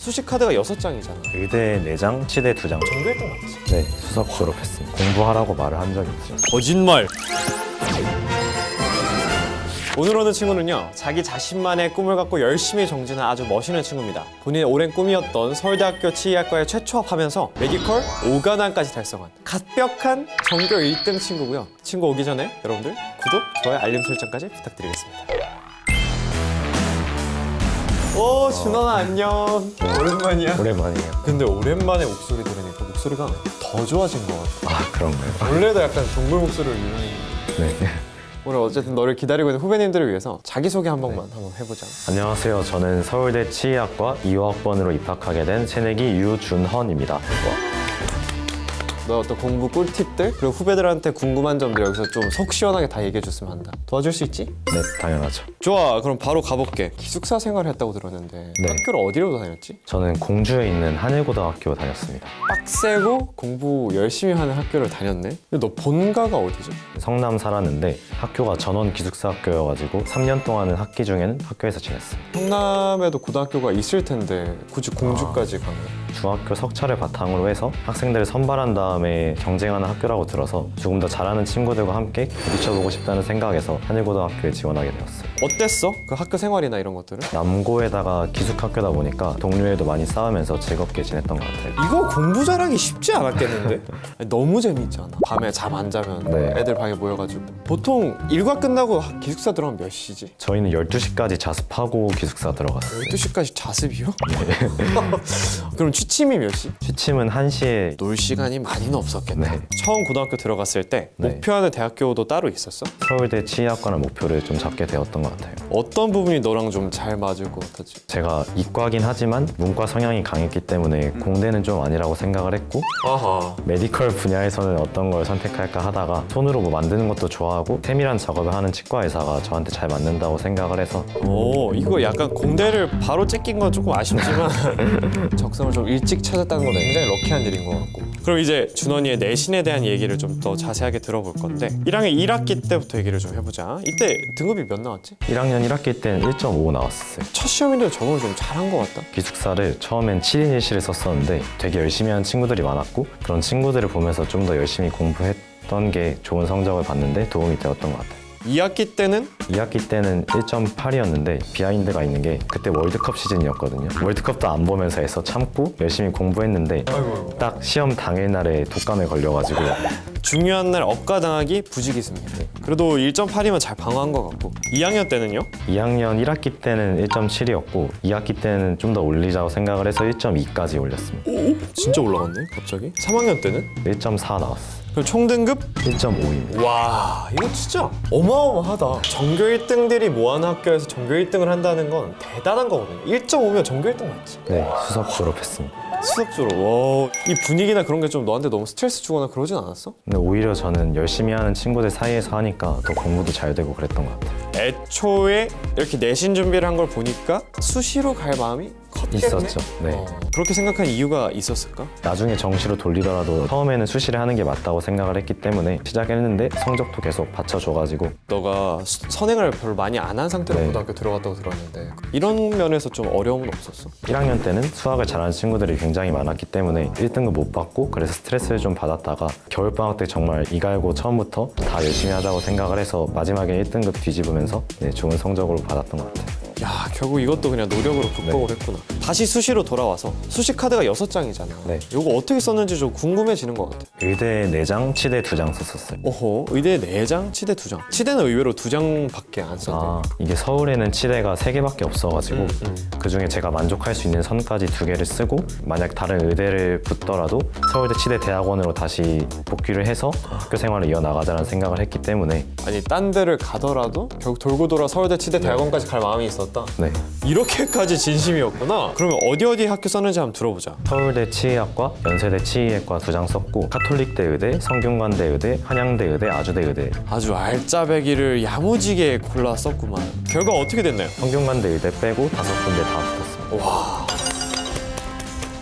수시 카드가 6장이잖아. 의대 4장, 치대 2장. 전교 1등 맞지? 네, 수석 졸업했습니다. 공부하라고 말을 한 적이 있죠. 거짓말! 오늘 오는 친구는요, 자기 자신만의 꿈을 갖고 열심히 정진한 아주 멋있는 친구입니다. 본인의 오랜 꿈이었던 서울대학교 치의학과에 최초합하면서 메디컬 5관왕까지 달성한 갓벽한 전교 1등 친구고요. 친구 오기 전에 여러분들 구독, 좋아요, 알림 설정까지 부탁드리겠습니다. 오, 준원아 안녕. 오랜만이야. 오랜만이에요. 근데 오랜만에 목소리 들으니까 목소리가 더 좋아진 것 같아. 아, 그런가요? 원래도 약간 동물 목소리를 유명해. 네. 오늘 어쨌든 너를 기다리고 있는 후배님들을 위해서 자기소개 한 번만 한번 해보자. 안녕하세요. 저는 서울대 치의학과 2호학번으로 입학하게 된 새내기 유준헌입니다. 너 어떤 공부 꿀팁들 그리고 후배들한테 궁금한 점들 여기서 좀 속 시원하게 다 얘기해줬으면 한다. 도와줄 수 있지? 네, 당연하죠. 좋아, 그럼 바로 가볼게. 기숙사 생활을 했다고 들었는데 네. 학교를 어디로 다녔지? 저는 공주에 있는 한일고등학교 다녔습니다. 빡세고 공부 열심히 하는 학교를 다녔네? 근데 너 본가가 어디지? 성남 살았는데 학교가 전원 기숙사 학교여가지고 3년 동안은 학기 중에는 학교에서 지냈어요. 성남에도 고등학교가 있을 텐데 굳이 공주까지 간 거야? 중학교 석차를 바탕으로 해서 학생들을 선발한 다음에 경쟁하는 학교라고 들어서 조금 더 잘하는 친구들과 함께 부딪혀보고 싶다는 생각에서 한일고등학교에 지원하게 되었어요. 어땠어? 그 학교 생활이나 이런 것들은? 남고에다가 기숙학교다 보니까 동료애도 많이 싸우면서 즐겁게 지냈던 것 같아요. 이거 공부 잘하기 쉽지 않았겠는데? 아니, 너무 재밌잖아. 밤에 잠 안 자면 네. 애들 방에 모여가지고 보통 일과 끝나고 기숙사 들어가면 몇 시지? 저희는 12시까지 자습하고 기숙사 들어갔어요. 12시까지 자습이요? 그럼 취침이 몇 시? 취침은 1시에. 놀 시간이 많이는 없었겠네. 네. 처음 고등학교 들어갔을 때 네. 목표하는 대학교도 따로 있었어? 서울대 치의학과는 목표를 좀 잡게 되었던 것 같아요. 어떤 부분이 너랑 좀 잘 맞을 것 같았지? 제가 이과긴 하지만 문과 성향이 강했기 때문에 공대는 좀 아니라고 생각을 했고, 아하. 메디컬 분야에서는 어떤 걸 선택할까 하다가 손으로 뭐 만드는 것도 좋아하고 세밀한 작업을 하는 치과 의사가 저한테 잘 맞는다고 생각을 해서. 오, 이거 약간 공대를 바로 째낀 건 조금 아쉽지만 적성을 좀 일찍 찾았다는 건 굉장히 럭키한 일인 것 같고. 그럼 이제 준원이의 내신에 대한 얘기를 좀 더 자세하게 들어볼 건데 1학년 1학기 때부터 얘기를 좀 해보자. 이때 등급이 몇 나왔지? 1학년 1학기 때는 1.5 나왔었어요. 첫 시험인데 적응을 좀 잘한 것 같다. 기숙사를 처음엔 7인 1실을 썼었는데 되게 열심히 하는 친구들이 많았고, 그런 친구들을 보면서 좀 더 열심히 공부했던 게 좋은 성적을 받는데 도움이 되었던 것 같아요. 2학기 때는? 2학기 때는 1.8이었는데 비하인드가 있는 게 그때 월드컵 시즌이었거든요. 월드컵도 안 보면서 해서 참고 열심히 공부했는데 딱 시험 당일날에 독감에 걸려가지고. 중요한 날 억가당하기 부지기수입니다. 그래도 1.8이면 잘 방어한 것 같고. 2학년 때는요? 2학년 1학기 때는 1.7이었고 2학기 때는 좀 더 올리자고 생각을 해서 1.2까지 올렸습니다. 오? 진짜 올라갔네 갑자기? 3학년 때는? 1.4 나왔어요. 그럼 총 등급? 1.5입니다. 와, 이거 진짜 어마어마하다. 전교 1등들이 모아놓은 학교에서 전교 1등을 한다는 건 대단한 거거든요. 1.5면 전교 1등 맞지? 네, 수석 졸업했습니다. 수석 졸업. 와, 이 분위기나 그런 게 좀 너한테 너무 스트레스 주거나 그러진 않았어? 근데 오히려 저는 열심히 하는 친구들 사이에서 하니까 더 공부도 잘 되고 그랬던 것 같아요. 애초에 이렇게 내신 준비를 한 걸 보니까 수시로 갈 마음이 컸겠네? 있었죠. 네. 그렇게 생각한 이유가 있었을까? 나중에 정시로 돌리더라도 처음에는 수시를 하는 게 맞다고 생각을 했기 때문에 시작했는데 성적도 계속 받쳐줘가지고. 너가 선행을 별로 많이 안 한 상태로 네. 고등학교 들어갔다고 들었는데 이런 면에서 좀 어려움은 없었어? 1학년 때는 수학을 잘하는 친구들이 굉장히 많았기 때문에 1등급 못 받고 그래서 스트레스를 좀 받았다가 겨울방학 때 정말 이갈고 처음부터 다 열심히 하자고 생각을 해서 마지막에 1등급 뒤집으면서 좋은 성적으로 받았던 것 같아요. 야, 결국 이것도 그냥 노력으로 극복을 했구나. 다시 수시로 돌아와서 수시 카드가 6장이잖아. 네. 이거 어떻게 썼는지 좀 궁금해지는 것 같아. 의대 4장, 치대 2장 썼었어요. 오호, 의대 4장, 치대 2장. 치대는 의외로 2장밖에 안 썼네. 아, 이게 서울에는 치대가 3개밖에 없어가지고 그중에 제가 만족할 수 있는 선까지 2개를 쓰고, 만약 다른 의대를 붙더라도 서울대 치대 대학원으로 다시 복귀를 해서 학교 생활을 이어나가자는 생각을 했기 때문에. 아니, 딴 데를 가더라도 결국 돌고 돌아 서울대 치대 대학원까지 갈 마음이 있었다. 네. 이렇게까지 진심이었구나. 그러면 어디 학교 썼는지 한번 들어보자. 서울대 치의학과, 연세대 치의학과 2장 썼고, 카톨릭대 의대, 성균관대 의대, 한양대 의대, 아주대 의대. 아주 알짜배기를 야무지게 골라 썼구만. 결과 어떻게 됐나요? 성균관대 의대 빼고 5군데 다 붙었습니다. 와,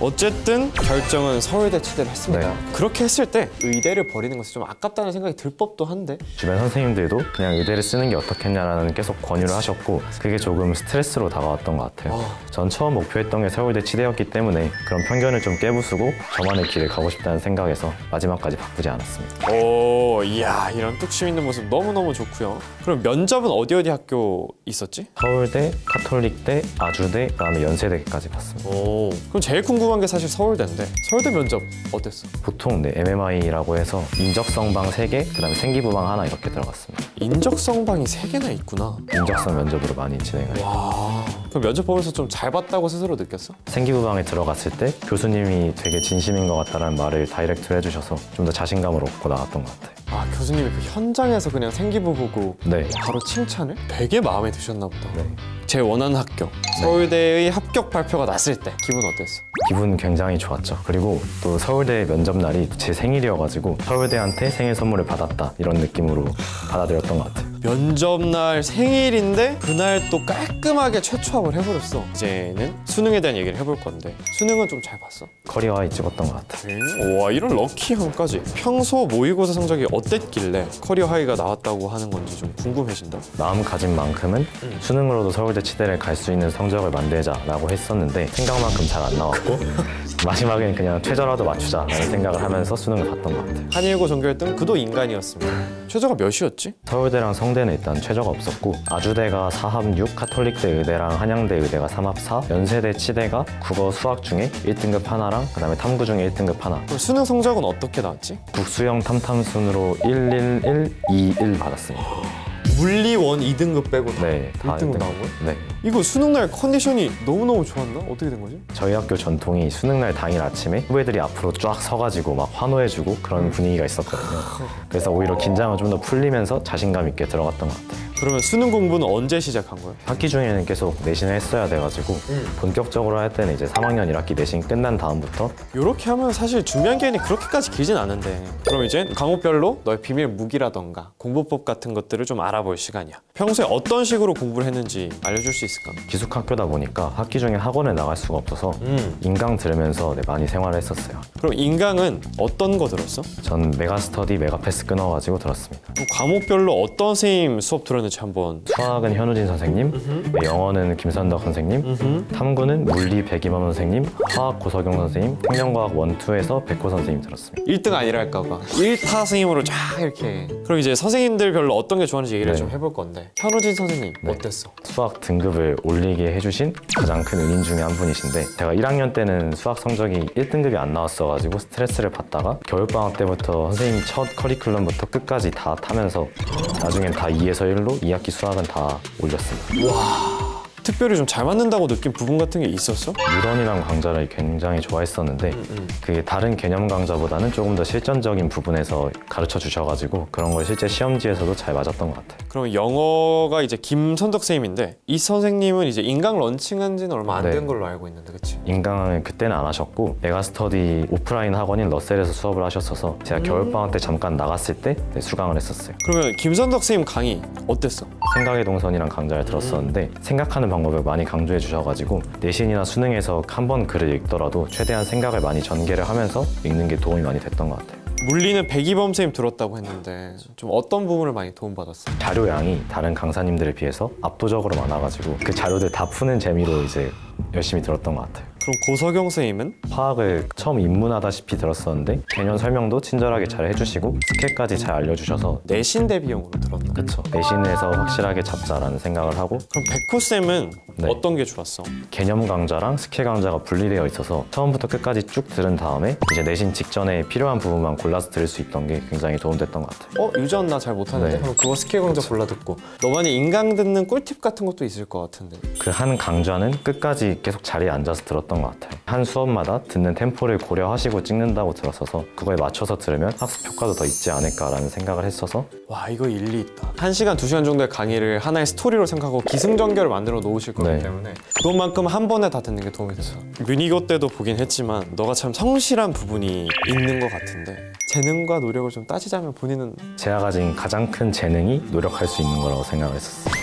어쨌든 결정은 서울대 치대를 했습니다. 네. 그렇게 했을 때 의대를 버리는 것이 좀 아깝다는 생각이 들 법도 한데 주변 선생님들도 그냥 의대를 쓰는 게 어떻겠냐라는 계속 권유를 하셨고 그게 조금 스트레스로 다가왔던 것 같아요. 전 처음 목표했던 게 서울대 치대였기 때문에 그런 편견을 좀 깨부수고 저만의 길을 가고 싶다는 생각에서 마지막까지 바꾸지 않았습니다. 오, 이야, 이런 뚝심 있는 모습 너무너무 좋고요. 그럼 면접은 어디 학교 있었지? 서울대, 카톨릭대, 아주대, 그다음에 연세대까지 봤습니다. 오, 그럼 제일 궁금한 게 사실 서울대인데 서울대 면접 어땠어? 보통 MMI라고 해서 인적성방 3개, 그다음에 생기부방 하나 이렇게 들어갔습니다. 인적성방이 3개나 있구나. 인적성 면접으로 많이 진행을 해요. 와, 그럼 면접 보면서 좀 잘 봤다고 스스로 느꼈어? 생기부방에 들어갔을 때 교수님이 되게 진심인 것 같다는 말을 다이렉트로 해주셔서 좀 더 자신감을 얻고 나왔던 것 같아요. 아, 교수님이 그 현장에서 그냥 생기부 보고 네. 바로 칭찬을? 되게 마음에 드셨나 보다. 네. 제 원하는 학교 서울대의 합격 발표가 났을 때 기분 어땠어? 기분 굉장히 좋았죠. 그리고 또 서울대 면접 날이 제 생일이어가지고 서울대한테 생일 선물을 받았다 이런 느낌으로 받아들였던 것 같아요. 면접날 생일인데 그날 또 깔끔하게 최초합을 해버렸어. 이제는 수능에 대한 얘기를 해볼 건데 수능은 좀 잘 봤어? 커리어 하이 찍었던 것 같아요. 와, 이런 럭키함까지. 평소 모의고사 성적이 어땠길래 커리어 하이가 나왔다고 하는 건지 좀 궁금해진다. 마음가짐 만큼은 수능으로도 서울대 치대를 갈 수 있는 성적을 만들자라고 했었는데 생각만큼 잘 안 나왔고 마지막엔 그냥 최저라도 맞추자라는 생각을 하면서 수능을 봤던 것 같아요. 한일고 전교 1등 그도 인간이었습니다. 최저가 몇이었지? 서울대랑 성대는 일단 최저가 없었고 아주대가 4합 6, 카톨릭대 의대랑 한양대 의대가 3합 4, 연세대 치대가 국어 수학 중에 1등급 하나랑 그다음에 탐구 중에 1등급 하나. 그럼 수능 성적은 어떻게 나왔지? 국수형 탐탐순으로 111, 21 받았습니다. 물리원 2등급 빼고 다 네, 다 1등급 1등. 나온 거야? 네. 이거 수능날 컨디션이 너무너무 좋았나? 어떻게 된 거지? 저희 학교 전통이 수능날 당일 아침에 후배들이 앞으로 쫙 서가지고 막 환호해주고 그런 분위기가 있었거든요. 그래서 오히려 긴장을 좀 더 풀리면서 자신감 있게 들어갔던 것 같아요. 그러면 수능 공부는 언제 시작한 거야? 학기 중에는 계속 내신을 했어야 돼가지고 본격적으로 할 때는 이제 3학년 1학기 내신 끝난 다음부터 이렇게 하면 사실 준비한 기간이 그렇게까지 길진 않은데 그럼 이제 과목별로 너의 비밀 무기라던가 공부법 같은 것들을 좀 알아볼 시간이야. 평소에 어떤 식으로 공부를 했는지 알려줄 수 있을까? 기숙학교다 보니까 학기 중에 학원을 나갈 수가 없어서 인강 들으면서 많이 생활을 했었어요. 그럼 인강은 어떤 거 들었어? 전 메가스터디 메가패스 끊어가지고 들었습니다. 그럼 과목별로 어떤 선생님 수업 들었는지 한번. 수학은 현우진 선생님, 영어는 김선덕 선생님, 탐구는 물리 백이맘 선생님, 화학 고석영 선생님, 생명과학 1, 2에서 백호 선생님 들었습니다. 1등 아니랄까봐 1타 선생님으로 쫙 이렇게. 그럼 이제 선생님들 별로 어떤 게 좋아하는지 얘기를 네. 좀 해볼 건데 현우진 선생님 어땠어? 수학 등급을 올리게 해주신 가장 큰 은인 중에 한 분이신데 제가 1학년 때는 수학 성적이 1등급이 안 나왔어가지고 스트레스를 받다가 겨울방학 때부터 선생님 첫 커리큘럼부터 끝까지 다 타면서 나중엔 다 2에서 1로 2학기 수학은 다 올렸습니다. 특별히 좀 잘 맞는다고 느낀 부분 같은 게 있었어? 유런이랑 강좌를 굉장히 좋아했었는데 그게 다른 개념 강좌보다는 조금 더 실전적인 부분에서 가르쳐 주셔가지고 그런 걸 실제 시험지에서도 잘 맞았던 것 같아요. 그럼 영어가 이제 김선덕 선생님인데 이 선생님은 이제 인강 런칭한 지는 얼마 안 된 네. 걸로 알고 있는데 그치? 인강은 그때는 안 하셨고 메가스터디 오프라인 학원인 러셀에서 수업을 하셨어서 제가 겨울방학 때 잠깐 나갔을 때 수강을 했었어요. 그러면 김선덕 선생님 강의 어땠어? 생각의 동선이랑 강좌를 들었었는데 생각하는 방법을 많이 강조해 주셔가지고 내신이나 수능에서 한 번 글을 읽더라도 최대한 생각을 많이 전개를 하면서 읽는 게 도움이 많이 됐던 것 같아요. 물리는 백이범 선생님 들었다고 했는데 좀 어떤 부분을 많이 도움받았어? 자료량이 다른 강사님들에 비해서 압도적으로 많아가지고 그 자료들 다 푸는 재미로 이제 열심히 들었던 것 같아요. 그럼 고석영 선생님은? 화학을 처음 입문하다시피 들었었는데 개념 설명도 친절하게 잘 해주시고 스킬까지 잘 알려주셔서 내신 대비용으로 들었나? 그쵸. 내신에서 확실하게 잡자라는 생각을 하고 그럼 백호쌤은 네. 어떤 게 좋았어? 개념 강좌랑 스킬 강좌가 분리되어 있어서 처음부터 끝까지 쭉 들은 다음에 이제 내신 직전에 필요한 부분만 골라서 들을 수 있던 게 굉장히 도움됐던 것 같아요. 유전 나 잘 못하는데? 네. 그럼 그거 스킬 강좌 골라 듣고 너만이 인강 듣는 꿀팁 같은 것도 있을 것 같은데 그 한 강좌는 끝까지 계속 자리에 앉아서 들었던 것 같아요. 한 수업마다 듣는 템포를 고려하시고 찍는다고 들었어서 그거에 맞춰서 들으면 학습 효과도 더 있지 않을까라는 생각을 했어서 와, 이거 일리 있다. 1시간, 2시간 정도의 강의를 하나의 스토리로 생각하고 기승전결을 만들어 놓으실 거기 네. 때문에 그것만큼 한 번에 다 듣는 게 도움이 됐어. 유니고 때도 보긴 했지만 너가 참 성실한 부분이 있는 것 같은데 재능과 노력을 좀 따지자면 본인은 제가 가진 가장 큰 재능이 노력할 수 있는 거라고 생각을 했었어요.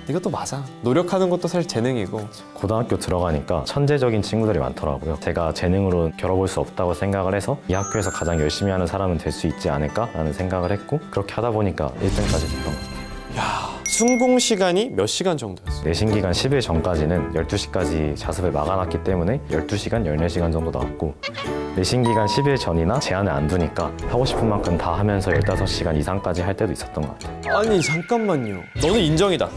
이것도 맞아. 노력하는 것도 사실 재능이고. 고등학교 들어가니까 천재적인 친구들이 많더라고요. 제가 재능으로 겨뤄볼 수 없다고 생각을 해서 이 학교에서 가장 열심히 하는 사람은 될 수 있지 않을까라는 생각을 했고 그렇게 하다 보니까 1등까지 됐던 것 같아요. 야, 순공 시간이 몇 시간 정도였어? 내신 기간 10일 전까지는 12시까지 자습을 막아놨기 때문에 12시간, 14시간 정도 나왔고 내신 기간 10일 전이나 제한을 안 두니까 하고 싶은 만큼 다 하면서 15시간 이상까지 할 때도 있었던 것 같아요. 아니 잠깐만요. 너는 인정이다.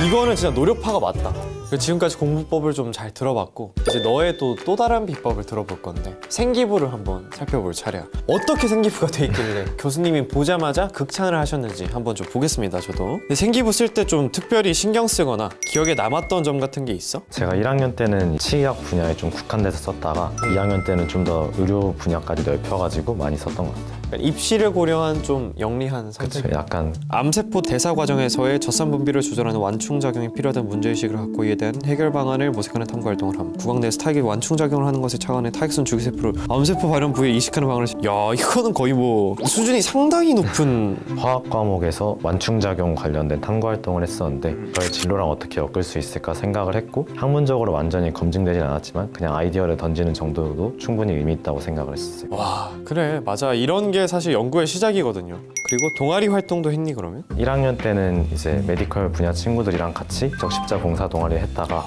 이거는 진짜 노력파가 맞다. 지금까지 공부법을 좀 잘 들어봤고 이제 너의 또 다른 비법을 들어볼 건데 생기부를 한번 살펴볼 차례야. 어떻게 생기부가 돼 있길래 교수님이 보자마자 극찬을 하셨는지 한번 좀 보겠습니다. 저도. 근데 생기부 쓸 때 좀 특별히 신경 쓰거나 기억에 남았던 점 같은 게 있어? 제가 1학년 때는 치의학 분야에 좀 국한돼서 썼다가 2학년 때는 좀 더 의료 분야까지 넓혀가지고 많이 썼던 것 같아요. 그러니까 입시를 고려한 좀 영리한 선택. 그쵸, 약간 암세포 대사 과정에서의 젖산 분비를 조절하는 완충작용이 필요하다는 문제의식을 갖고 이에 대한 해결 방안을 모색하는 탐구 활동을 함. 구강 내에서 타액이 완충작용을 하는 것에 차관해 타액성 주기세포를 암세포 발현 부위에 이식하는 방안을 야, 이거는 거의 뭐 수준이 상당히 높은 화학 과목에서 완충작용 관련된 탐구 활동을 했었는데 저의 진로랑 어떻게 엮을 수 있을까 생각을 했고 학문적으로 완전히 검증되진 않았지만 그냥 아이디어를 던지는 정도도 충분히 의미 있다고 생각을 했었어요. 와, 그래 맞아. 이런 게 사실 연구의 시작이거든요. 그리고 동아리 활동도 했니 그러면? 1학년 때는 이제 메디컬 분야 친구들이랑 같이 적십자 봉사 동아리를 했다가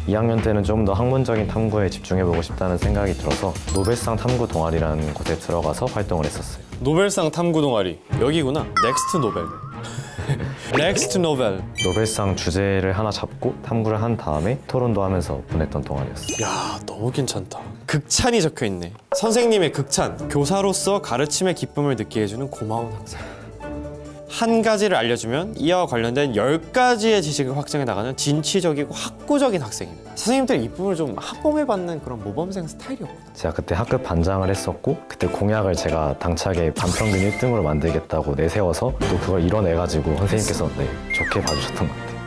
2학년 때는 좀 더 학문적인 탐구에 집중해보고 싶다는 생각이 들어서 노벨상 탐구 동아리라는 곳에 들어가서 활동을 했었어요. 노벨상 탐구 동아리 여기구나. 넥스트 노벨. 넥스트 노벨. 노벨상 주제를 하나 잡고 탐구를 한 다음에 토론도 하면서 보냈던 동아리였어요. 야, 너무 괜찮다. 극찬이 적혀있네. 선생님의 극찬. 교사로서 가르침의 기쁨을 느끼게 해주는 고마운 학생. 한 가지를 알려주면 이와 관련된 10가지의 지식을 확장해 나가는 진취적이고 학구적인 학생입니다. 선생님들 이쁨을 좀 학범해받는 그런 모범생 스타일이었거든요. 제가 그때 학급 반장을 했었고 그때 공약을 제가 당차게 반평균 1등으로 만들겠다고 내세워서 또 그걸 이뤄내가지고 선생님께서 네, 좋게 봐주셨던 것 같아요.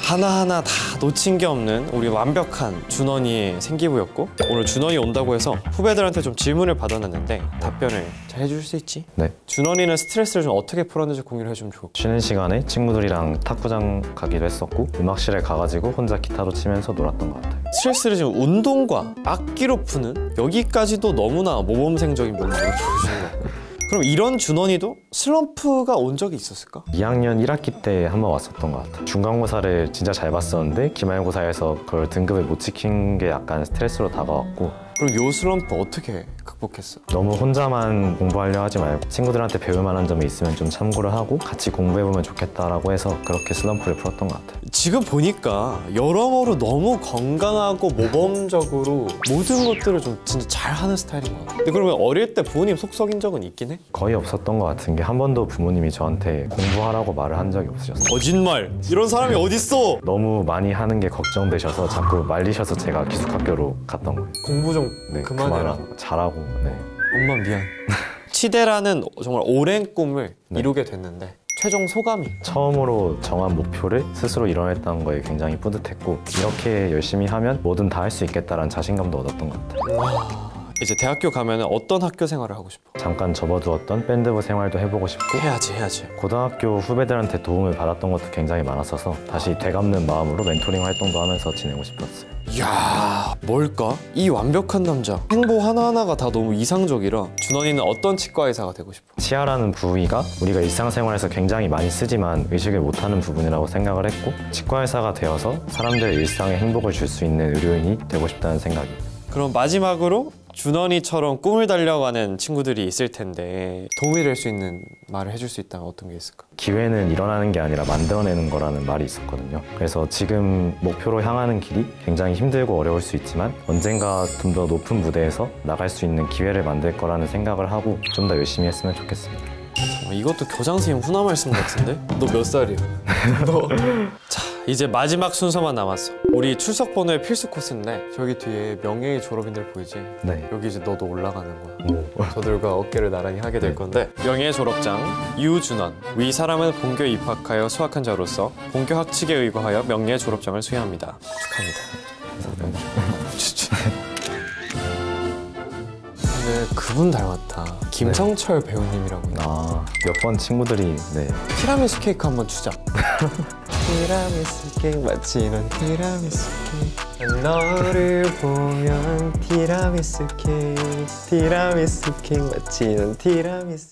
하나하나 다 놓친 게 없는 우리 완벽한 준원이의 생기부였고 오늘 준원이 온다고 해서 후배들한테 좀 질문을 받아놨는데 답변을 잘 해줄 수 있지? 네. 준원이는 스트레스를 좀 어떻게 풀었는지 공유를 해주면 좋을 것 같아. 쉬는 시간에 친구들이랑 탁구장 가기도 했었고 음악실에 가가지고 혼자 기타도 치면서 놀았던 것 같아요. 스트레스를 지금 운동과 악기로 푸는 여기까지도 너무나 모범생적인 면모를 보여주는 것 같고 그럼 이런 준원이도 슬럼프가 온 적이 있었을까? 2학년 1학기 때 한번 왔었던 것 같아요. 중간고사를 진짜 잘 봤었는데 기말고사에서 그걸 등급을 못 지킨 게 약간 스트레스로 다가왔고 그럼 요 슬럼프 어떻게 극복했어? 너무 혼자만 공부하려 하지 말고 친구들한테 배울 만한 점이 있으면 좀 참고를 하고 같이 공부해보면 좋겠다라고 해서 그렇게 슬럼프를 풀었던 것 같아요. 지금 보니까 여러모로 너무 건강하고 모범적으로 모든 것들을 좀 진짜 잘하는 스타일인 것 같아. 근데 그러면 어릴 때 부모님 속 썩인 적은 있긴 해? 거의 없었던 것 같은 게 한 번도 부모님이 저한테 공부하라고 말을 한 적이 없으셨어요. 거짓말! 이런 사람이 어딨어! 너무 많이 하는 게 걱정되셔서 자꾸 말리셔서 제가 기숙학교로 갔던 거예요. 공부 좀 네, 그만해라. 잘하고. 네. 엄마 미안. 치대라는 정말 오랜 꿈을 네. 이루게 됐는데 최종 소감이? 처음으로 정한 목표를 스스로 이뤄냈다는 거에 굉장히 뿌듯했고 이렇게 열심히 하면 뭐든 다 할 수 있겠다라는 자신감도 얻었던 것 같아요. 이제 대학교 가면 어떤 학교 생활을 하고 싶어? 잠깐 접어두었던 밴드부 생활도 해보고 싶고 해야지. 고등학교 후배들한테 도움을 받았던 것도 굉장히 많았어서 다시 되갚는 마음으로 멘토링 활동도 하면서 지내고 싶었어요. 이야, 뭘까? 이 완벽한 남자. 행보 하나하나가 다 너무 이상적이라 준원이는 어떤 치과 의사가 되고 싶어? 치아라는 부위가 우리가 일상생활에서 굉장히 많이 쓰지만 의식을 못하는 부분이라고 생각을 했고 치과 의사가 되어서 사람들의 일상에 행복을 줄 수 있는 의료인이 되고 싶다는 생각입니다. 그럼 마지막으로 준원이처럼 꿈을 달려가는 친구들이 있을 텐데 도움이 될 수 있는 말을 해줄 수 있다면 어떤 게 있을까? 기회는 일어나는 게 아니라 만들어내는 거라는 말이 있었거든요. 그래서 지금 목표로 향하는 길이 굉장히 힘들고 어려울 수 있지만 언젠가 좀 더 높은 무대에서 나갈 수 있는 기회를 만들 거라는 생각을 하고 좀 더 열심히 했으면 좋겠습니다. 이것도 교장 선생님 훈화 말씀 같은데? 너 몇 살이야? 너... 자, 이제 마지막 순서만 남았어. 우리 출석 번호의 필수 코스인데 저기 뒤에 명예의 졸업인들 보이지? 네. 여기 이제 너도 올라가는 거야. 저들과 어깨를 나란히 하게 될 건데 명예의 졸업장 유준원. 위 사람은 본교에 입학하여 수학한 자로서 본교 학칙에 의거하여 명예의 졸업장을 수여합니다. 축하합니다. 근데 그분 닮았다. 김성철 배우님이라고. 몇 번 친구들이 네. 티라미수 케이크 한번 주자. 티라미수 케이크 마치 넌 티라미수 케이크 너를 보면 티라미수 케이크 마치 넌 티라미수